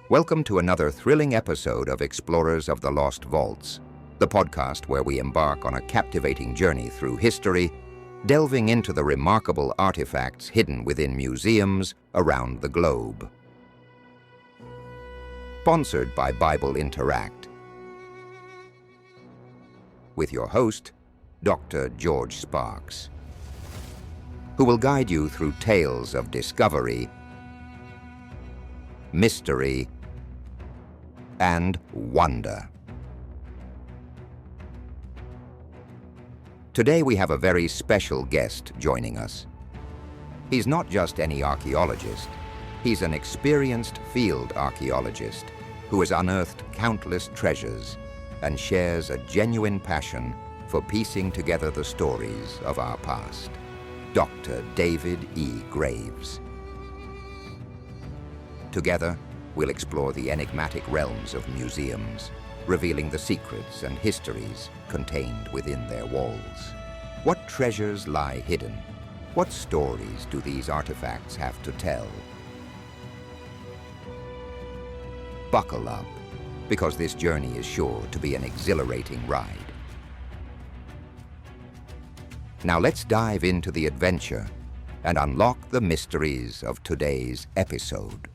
Welcome to another thrilling episode of Explorers of the Lost Vaults, the podcast where we embark on a captivating journey through history, delving into the remarkable artifacts hidden within museums around the globe. Sponsored by Bible Interact. With your host, Dr. George Sparks, who will guide you through tales of discovery, mystery, and wonder. Today we have a very special guest joining us. He's not just any archaeologist, he's an experienced field archaeologist who has unearthed countless treasures and shares a genuine passion for piecing together the stories of our past. Dr. David E. Graves. Together, we'll explore the enigmatic realms of museums, revealing the secrets and histories contained within their walls. What treasures lie hidden? What stories do these artifacts have to tell? Buckle up, because this journey is sure to be an exhilarating ride. Now let's dive into the adventure and unlock the mysteries of today's episode.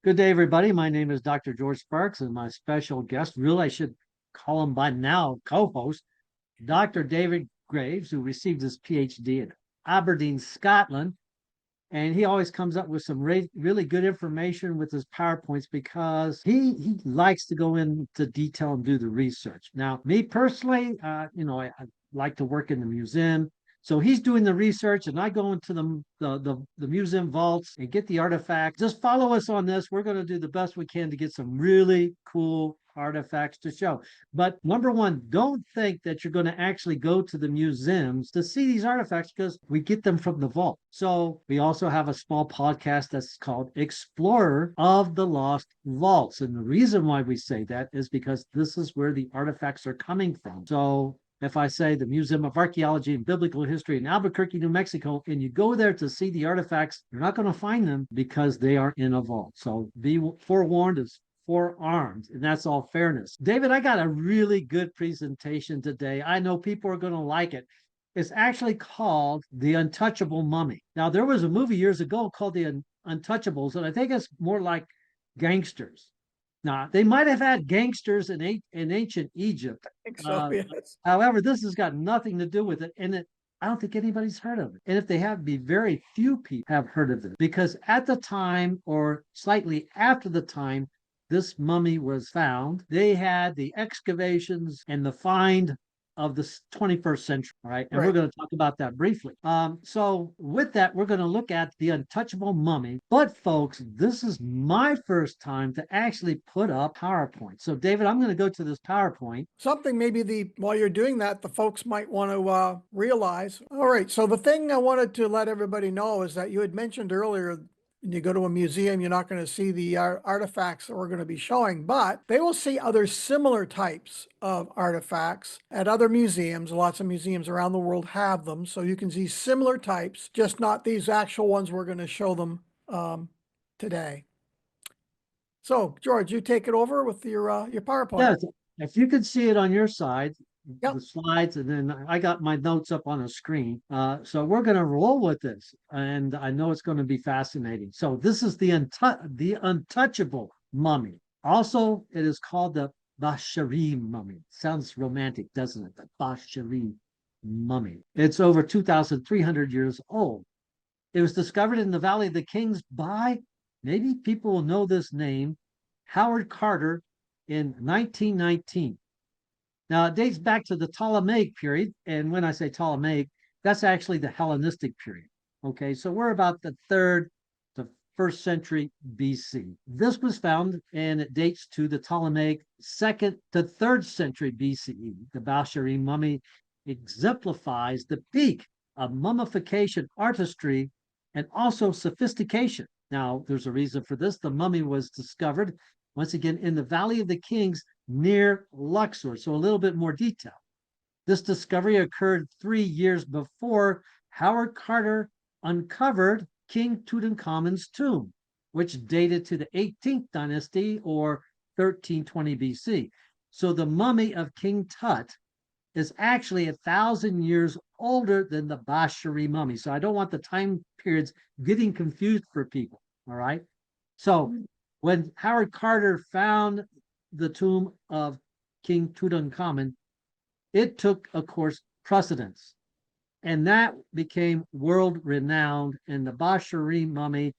Good day, everybody. My name is Dr. George Sparks, and my special guest, really I should call him by now, co-host, Dr. David Graves, who received his PhD in Aberdeen, Scotland. And he always comes up with some really good information with his PowerPoints because he likes to go into detail and do the research. Now, me personally, I like to work in the museum. So he's doing the research, and I go into the museum vaults and get the artifacts. Just follow us on this. We're going to do the best we can to get some really cool artifacts to show. But number one, don't think that you're going to actually go to the museums to see these artifacts because we get them from the vault. So we also have a small podcast that's called Explorer of the Lost Vaults. And the reason why we say that is because this is where the artifacts are coming from. So if I say the Museum of Archaeology and Biblical History in Albuquerque, New Mexico, and you go there to see the artifacts, you're not going to find them because they are in a vault. So be forewarned is forearmed, and that's all fairness. David, I got a really good presentation today. I know people are going to like it. It's actually called The Untouchable Mummy. Now, there was a movie years ago called The Untouchables, and I think it's more like gangsters. Now, they might have had gangsters in ancient Egypt. I think so, yes. However, this has got nothing to do with it. And I don't think anybody's heard of it. And if they have, be very few people have heard of it. Because at the time, or slightly after the time, this mummy was found, they had the excavations and the find of the 21st century, all right? And we're going to talk about that briefly. So with that, we're going to look at the Untouchable Mummy. But folks, this is my first time to actually put up PowerPoint. So David, I'm going to go to this PowerPoint. Something maybe while you're doing that, the folks might want to realize. All right, so the thing I wanted to let everybody know is that you had mentioned earlier, when you go to a museum, you're not going to see the artifacts that we're going to be showing, but they will see other similar types of artifacts at other museums. Lots of museums around the world have them, so you can see similar types, just not these actual ones we're going to show them today. So, George, you take it over with your PowerPoint. Yes, if you can see it on your side, Yep. the slides, and then I got my notes up on a screen. So we're going to roll with this, and I know it's going to be fascinating. So this is the Untouchable Mummy. Also, it is called the Bashari Mummy. Sounds romantic, doesn't it? The Bashari Mummy. It's over 2,300 years old. It was discovered in the Valley of the Kings by, maybe people will know this name, Howard Carter in 1919. Now, it dates back to the Ptolemaic period, and when I say Ptolemaic, that's actually the Hellenistic period. Okay, so we're about the 3rd to 1st century BC. This was found, and it dates to the Ptolemaic 2nd to 3rd century BCE. The Bashari Mummy exemplifies the peak of mummification artistry and also sophistication. Now, there's a reason for this. The mummy was discovered, once again, in the Valley of the Kings near Luxor. So a little bit more detail. This discovery occurred 3 years before Howard Carter uncovered King Tutankhamun's tomb, which dated to the 18th dynasty or 1320 BC. So the mummy of King Tut is actually 1,000 years older than the Bashari mummy. So I don't want the time periods getting confused for people. All right. So when Howard Carter found the tomb of King Tutankhamun, it took, of course, precedence. And that became world renowned. And the Bashari mummy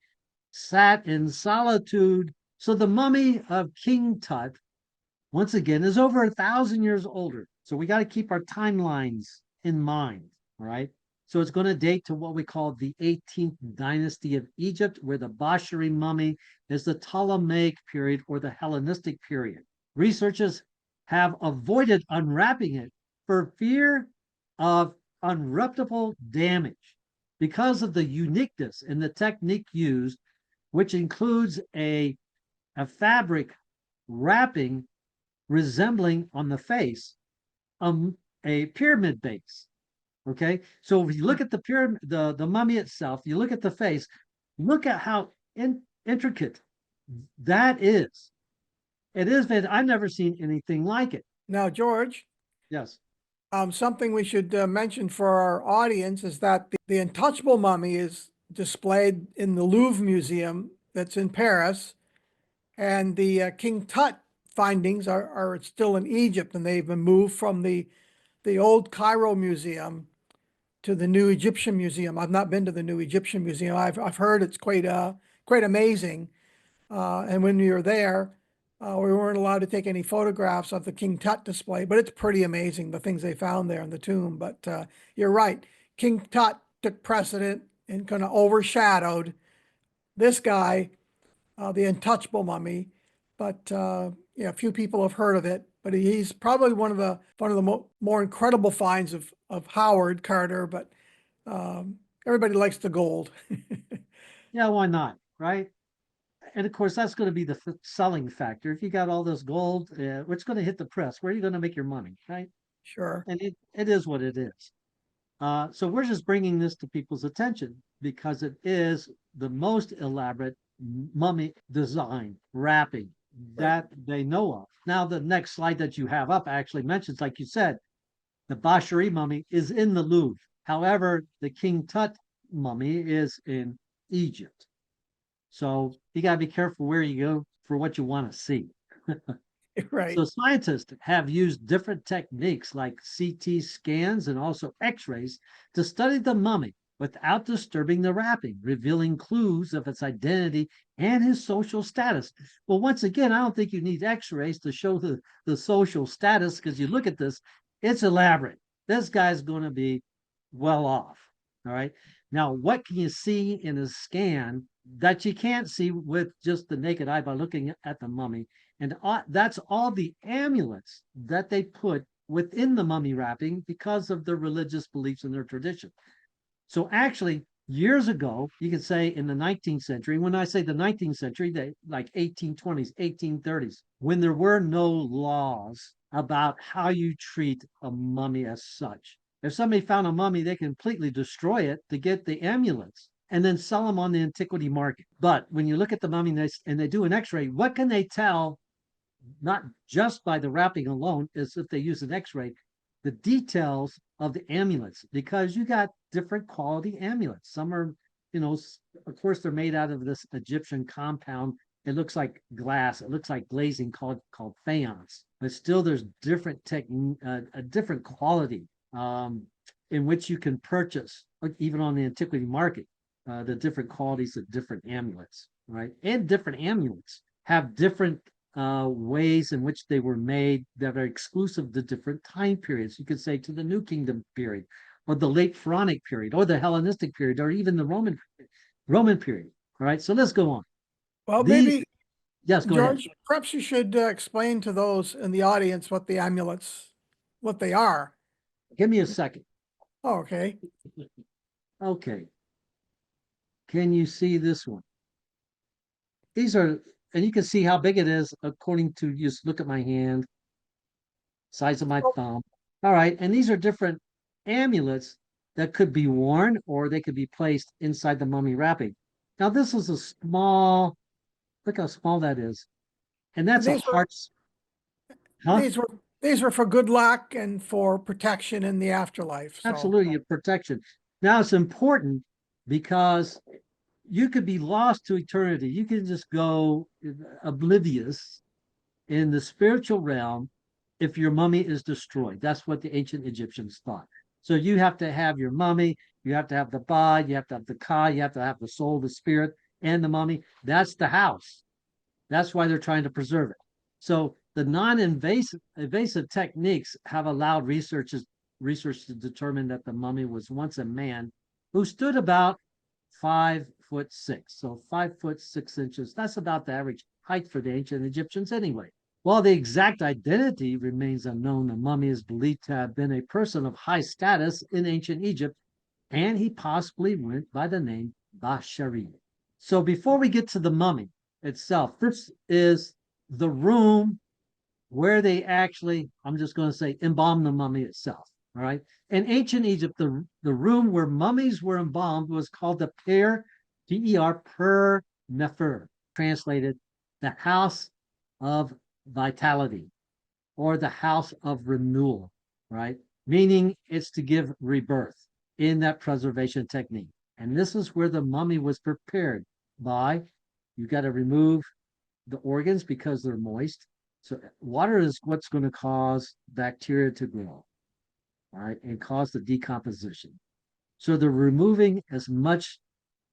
sat in solitude. So the mummy of King Tut, once again, is over 1,000 years older. So we got to keep our timelines in mind. All right. So it's going to date to what we call the 18th dynasty of Egypt, where the Bashari mummy is the Ptolemaic period or the Hellenistic period. Researchers have avoided unwrapping it for fear of unreputable damage because of the uniqueness in the technique used, which includes a fabric wrapping resembling on the face a pyramid base. Okay, so if you look at the pyramid, the mummy itself, you look at the face, look at how intricate that is. It is. I've never seen anything like it. Now, George, Yes. something we should mention for our audience is that the Untouchable Mummy is displayed in the Louvre Museum that's in Paris, and the King Tut findings are still in Egypt, and they've been moved from the old Cairo Museum to the new Egyptian Museum. I've not been to the new Egyptian Museum. I've heard it's quite amazing. And when we were there, we weren't allowed to take any photographs of the King Tut display, but it's pretty amazing, the things they found there in the tomb. But you're right. King Tut took precedent and kind of overshadowed this guy, the Untouchable Mummy. But yeah, few people have heard of it. But he's probably one of the more incredible finds of Howard Carter. But everybody likes the gold. Yeah, why not? Right. And of course, that's going to be the selling factor. If you got all this gold, it's going to hit the press. Where are you going to make your money? Right. Sure. And it is what it is. So we're just bringing this to people's attention because it is the most elaborate mummy design wrapping that they know of. Now, the next slide that you have up actually mentions, like you said, the Bashari mummy is in the Louvre. However, the King Tut mummy is in Egypt. So you got to be careful where you go for what you want to see. Right. So scientists have used different techniques like CT scans and also X-rays to study the mummy without disturbing the wrapping, revealing clues of its identity and his social status. Well, once again, I don't think you need X-rays to show the social status, because you look at this, it's elaborate. This guy's going to be well off. All right. Now, what can you see in a scan that you can't see with just the naked eye by looking at the mummy? And that's all the amulets that they put within the mummy wrapping because of their religious beliefs and their tradition. So actually, years ago, you could say in the 19th century, when I say the 19th century, they like 1820s, 1830s, when there were no laws about how you treat a mummy as such. If somebody found a mummy, they completely destroy it to get the amulets and then sell them on the antiquity market. But when you look at the mummy and they do an X-ray, what can they tell? Not just by the wrapping alone, is if they use an X-ray, the details of the amulets, because you got different quality amulets. Some are, of course, they're made out of this Egyptian compound. It looks like glass. It looks like glazing called faience. But still, there's different a different quality in which you can purchase, even on the antiquity market, the different qualities of different amulets, right? And different amulets have different ways in which they were made that are exclusive to different time periods. You could say to the New Kingdom period, or the late Pharaonic period, or the Hellenistic period, or even the Roman period. All right, so let's go on. Well, maybe, yes, go George, ahead. perhaps you should explain to those in the audience what the amulets, what they are. Give me a second. Oh, okay. Okay. Can you see this one? These are, and you can see how big it is according to, just look at my hand, size of my thumb. All right, and these are different amulets that could be worn or they could be placed inside the mummy wrapping. Now this is a small, look how small that is. And that's a These were heart, huh? these were for good luck and for protection in the afterlife. So Absolutely, protection. Now it's important because you could be lost to eternity. You can just go oblivious in the spiritual realm if your mummy is destroyed. That's what the ancient Egyptians thought. So you have to have your mummy, you have to have the ba, you have to have the ka, you have to have the soul, the spirit, and the mummy. That's the house. That's why they're trying to preserve it. So the non-invasive techniques have allowed research to determine that the mummy was once a man who stood about 5'6". So 5'6". That's about the average height for the ancient Egyptians anyway. While the exact identity remains unknown, the mummy is believed to have been a person of high status in ancient Egypt, and he possibly went by the name Bashari. So before we get to the mummy itself, this is the room where they actually, I'm just going to say, embalm the mummy itself. All right. In ancient Egypt, the room where mummies were embalmed was called the per nefer, translated the house of vitality or the house of renewal, right? Meaning it's to give rebirth in that preservation technique. And this is where the mummy was prepared by, you got to remove the organs because they're moist. So water is what's going to cause bacteria to grow, all right, and cause the decomposition. So they're removing as much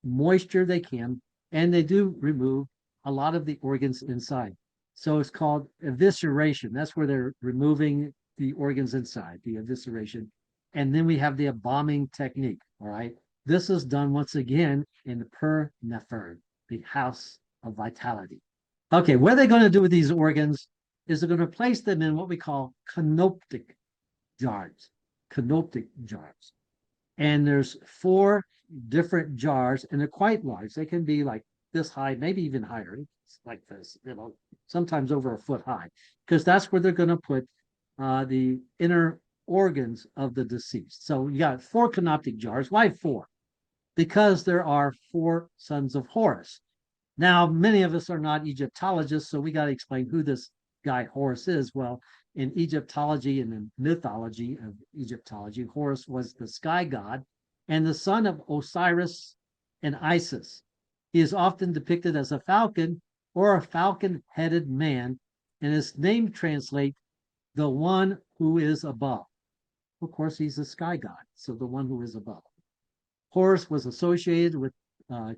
moisture they can, and they do remove a lot of the organs inside. So it's called evisceration. That's where they're removing the organs inside, the evisceration. And then we have the embalming technique, all right? This is done once again in the per nefer, the house of vitality. Okay, what are they going to do with these organs is they're going to place them in what we call canopic jars, canopic jars. And there's 4 different jars, and they're quite large. They can be like this high, maybe even higher. It's like this, sometimes over a foot high, because that's where they're going to put the inner organs of the deceased. So you got 4 canopic jars. Why 4? Because there are 4 sons of Horus. Now, many of us are not Egyptologists, so we got to explain who this guy Horus is. Well, in Egyptology and in mythology of Egyptology, Horus was the sky god and the son of Osiris and Isis. He is often depicted as a falcon or a falcon-headed man, and his name translates the one who is above. Of course, he's a sky god, so the one who is above. Horus was associated with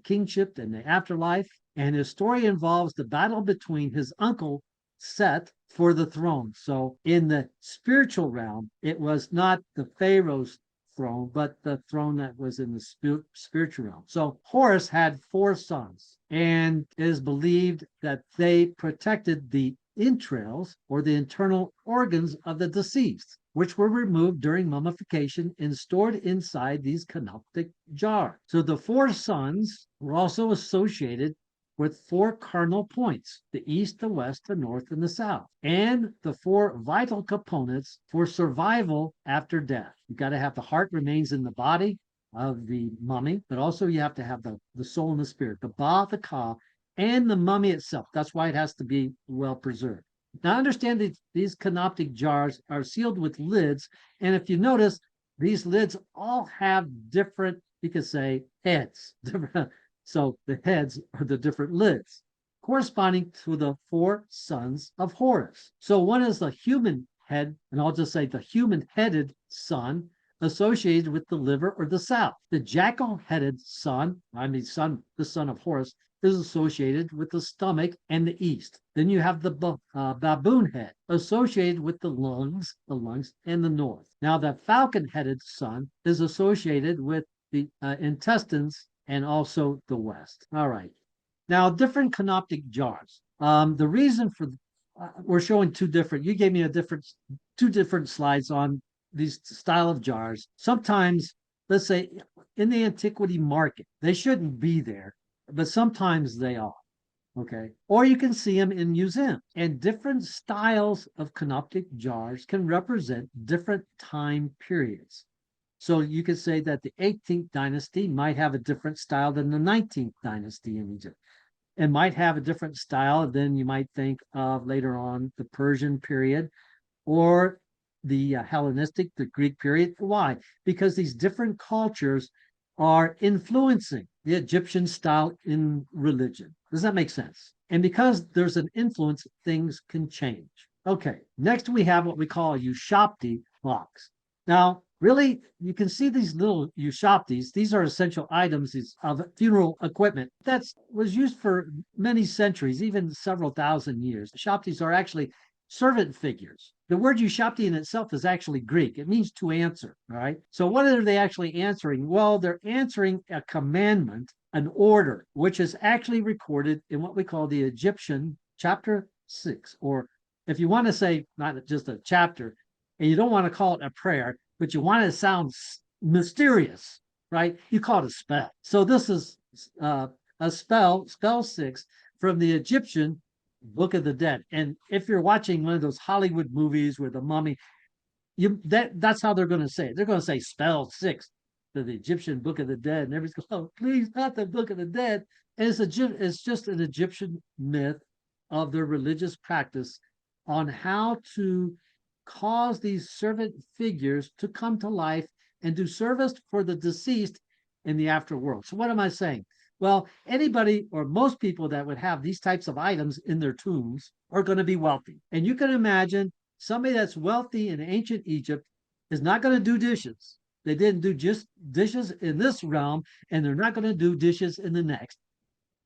kingship in the afterlife, and his story involves the battle between his uncle Set for the throne. So in the spiritual realm, it was not the Pharaoh's throne, but the throne that was in the spiritual realm. So Horus had 4 sons, and it is believed that they protected the entrails or the internal organs of the deceased, which were removed during mummification and stored inside these canopic jars. So the 4 sons were also associated with 4 cardinal points: the east, the west, the north, and the south, and the 4 vital components for survival after death. You've got to have the heart remains in the body of the mummy, but also you have to have the soul and the spirit, the ba, the ka, and the mummy itself. That's why it has to be well preserved. Now understand that these canopic jars are sealed with lids, and if you notice, these lids all have different, you could say, heads. So the heads are the different lids, corresponding to the 4 sons of Horus. So one is the human head, and I'll just say the human-headed son, associated with the liver or the south. The jackal-headed son, the son of Horus, is associated with the stomach and the east. Then you have the baboon head, associated with the lungs and the north. Now the falcon-headed son is associated with the intestines and also the west. All right. Now, different canopic jars. The reason for we're showing 2 different. You gave me 2 different slides on these style of jars. Sometimes, let's say, in the antiquity market, they shouldn't be there, but sometimes they are. Okay. Or you can see them in museums. And different styles of canopic jars can represent different time periods. So you could say that the 18th dynasty might have a different style than the 19th dynasty in Egypt, and might have a different style than you might think of later on the Persian period or the Hellenistic, the Greek period. Why? Because these different cultures are influencing the Egyptian style in religion. Does that make sense? And because there's an influence, things can change. Okay, next we have what we call a ushabti box. Now, really, you can see these little ushabtis. These are essential items of funeral equipment that was used for many centuries, even several thousand years. Shabtis are actually servant figures. The word ushabti in itself is actually Greek. It means to answer, all right? So what are they actually answering? Well, they're answering a commandment, an order, which is actually recorded in what we call the Egyptian chapter 6, or if you want to say not just a chapter, and you don't want to call it a prayer, but you want it to sound mysterious, right? You call it a spell. So this is a spell 6 from the Egyptian Book of the Dead. And if you're watching one of those Hollywood movies where the mummy, that's how they're going to say it. They're going to say spell 6 to the Egyptian Book of the Dead, and everybody's going, oh, please, not the Book of the Dead. And it's just an Egyptian myth of their religious practice on how to cause these servant figures to come to life and do service for the deceased in the afterworld. So what am I saying? Well, anybody or most people that would have these types of items in their tombs are going to be wealthy. And you can imagine somebody that's wealthy in ancient Egypt is not going to do dishes. They didn't do just dishes in this realm, and they're not going to do dishes in the next.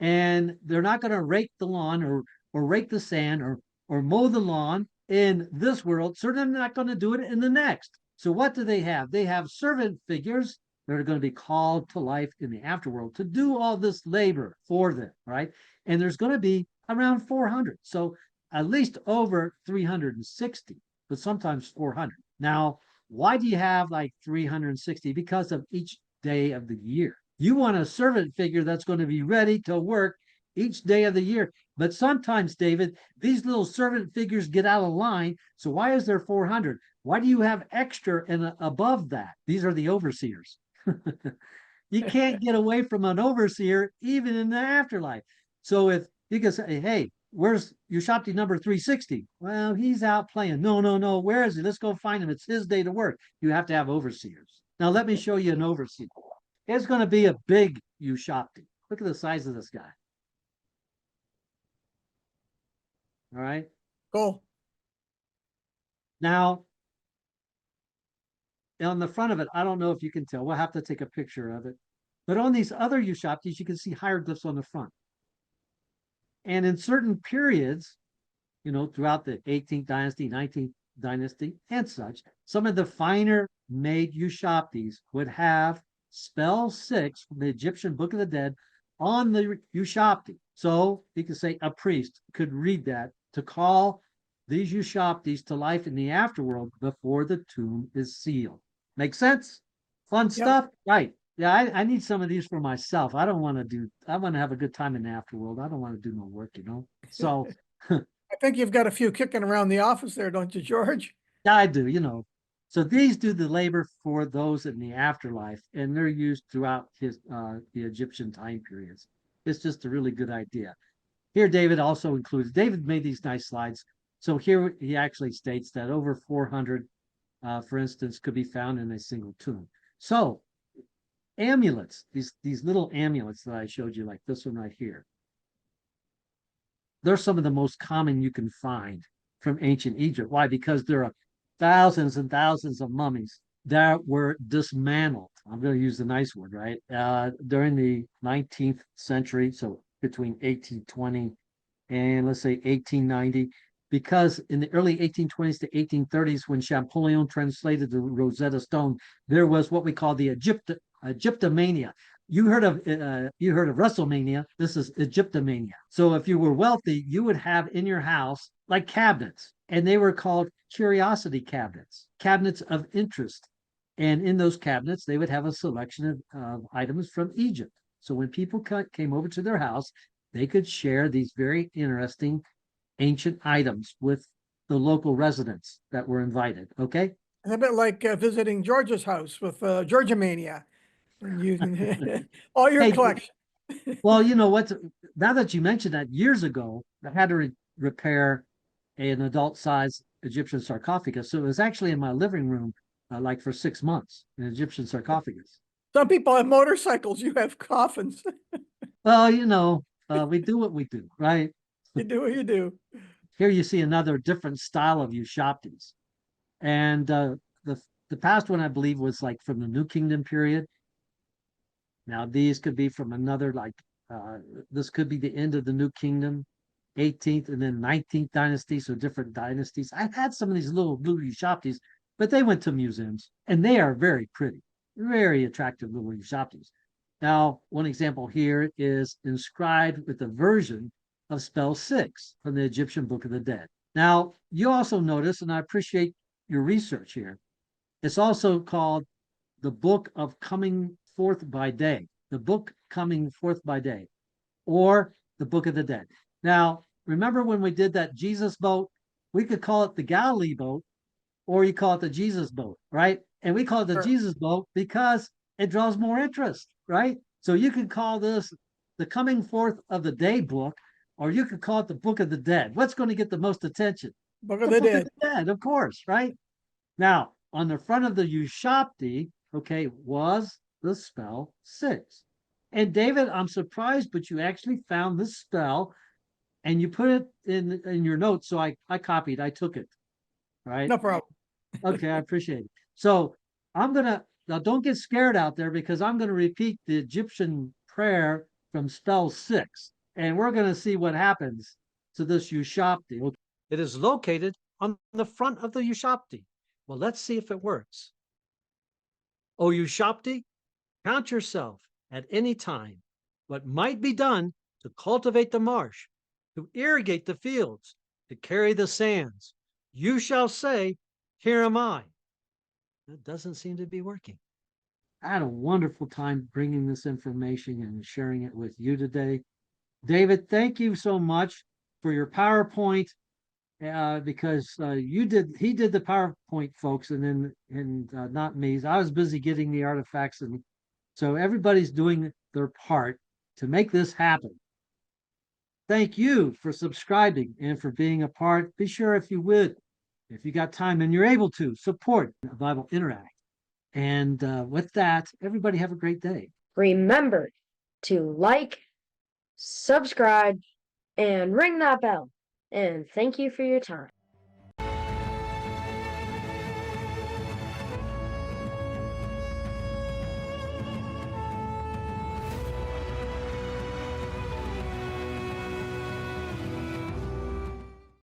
And they're not going to rake the lawn or rake the sand or mow the lawn in this world. So they're not going to do it in the next. So what do they have? They have servant figures that are going to be called to life in the afterworld to do all this labor for them, right? And there's going to be around 400. So at least over 360, but sometimes 400. Now, why do you have like 360? Because of each day of the year. You want a servant figure that's going to be ready to work each day of the year. But sometimes, David, these little servant figures get out of line. So why is there 400? Why do you have extra and above that? These are the overseers. You can't get away from an overseer even in the afterlife. So if you can say, hey, where's ushabti number 360? Well, he's out playing. No. Where is he? Let's go find him. It's his day to work. You have to have overseers. Now, let me show you an overseer. It's going to be a big ushabti. Look at the size of this guy. All right. Cool. Now, on the front of it, I don't know if you can tell. We'll have to take a picture of it. But on these other ushabtis, you can see hieroglyphs on the front. And in certain periods, you know, throughout the 18th dynasty, 19th dynasty, and such, some of the finer made ushabtis would have spell 6 from the Egyptian Book of the Dead on the ushabti. So you can say a priest could read that to call these ushabtis to life in the afterworld before the tomb is sealed. Make sense? Fun stuff? Right. Yeah, I need some of these for myself. I want to have a good time in the afterworld. I don't want to do no work, you know? So I think you've got a few kicking around the office there, don't you, George? yeah, I do, you know. So these do the labor for those in the afterlife, and they're used throughout the Egyptian time periods. It's just a really good idea. Here, David also includes, David made these nice slides. So here he actually states that over 400, for instance, could be found in a single tomb. So amulets, these little amulets that I showed you, like this one right here, they're some of the most common you can find from ancient Egypt. Why? Because there are thousands and thousands of mummies that were dismantled. I'm going to use the nice word, right? During the 19th century, so between 1820 and let's say 1890, because in the early 1820s to 1830s, when Champollion translated the Rosetta Stone, there was what we call the Egyptomania. You heard of WrestleMania. This is Egyptomania. So if you were wealthy, you would have in your house like cabinets, and they were called curiosity cabinets, cabinets of interest. And in those cabinets, they would have a selection of items from Egypt. So when people came over to their house, they could share these very interesting ancient items with the local residents that were invited. Okay. It's a bit like visiting George's house with Georgia Mania. And you all your Hey, collection. well, you know what? Now that you mentioned that, years ago, I had to repair an adult-size Egyptian sarcophagus. So it was actually in my living room, like for 6 months, an Egyptian sarcophagus. Some people have motorcycles, you have coffins. Well, you know, we do what we do, right? You do what you do. Here you see another different style of ushabtis. And the past one, I believe, was like from the New Kingdom period. Now, these could be from another, like, this could be the end of the New Kingdom, 18th and then 19th dynasty, so different dynasties. I've had some of these little blue ushabtis, but they went to museums, and they are very pretty, very attractive little ushabtis. Now, one example here is inscribed with a version of spell 6 from the Egyptian Book of the Dead. Now, you also notice, and I appreciate your research here, it's also called the Book of Coming Forth by Day, the Book Coming Forth by Day, or the Book of the Dead. Now, remember when we did that Jesus boat? We could call it the Galilee boat, or you call it the Jesus boat, right? And we call it the Sure. Jesus boat because it draws more interest, right? So you could call this the Coming Forth of the Day book, or you could call it the Book of the Dead. What's going to get the most attention? Book of the Book Dead. of the Dead, of course, right? Now, on the front of the ushabti, okay, was the spell 6. And David, I'm surprised, but you actually found this spell and you put it in your notes. So I copied, I took it, right? No problem. Okay, I appreciate it. So I'm gonna, now don't get scared out there, because I'm gonna repeat the Egyptian prayer from spell 6, and we're gonna see what happens to this ushabti. It is located on the front of the ushabti. Well, let's see if it works. O ushabti, count yourself at any time what might be done to cultivate the marsh, to irrigate the fields, to carry the sands. You shall say, here am I. That doesn't seem to be working. I had a wonderful time bringing this information and sharing it with you today. David, thank you so much for your PowerPoint, because he did the PowerPoint, folks, and not me. I was busy getting the artifacts, and so everybody's doing their part to make this happen. Thank you for subscribing and for being a part. Be sure, if you would, if you got time and you're able to, support Bible Interact. And with that, everybody have a great day. Remember to like, subscribe, and ring that bell. And thank you for your time.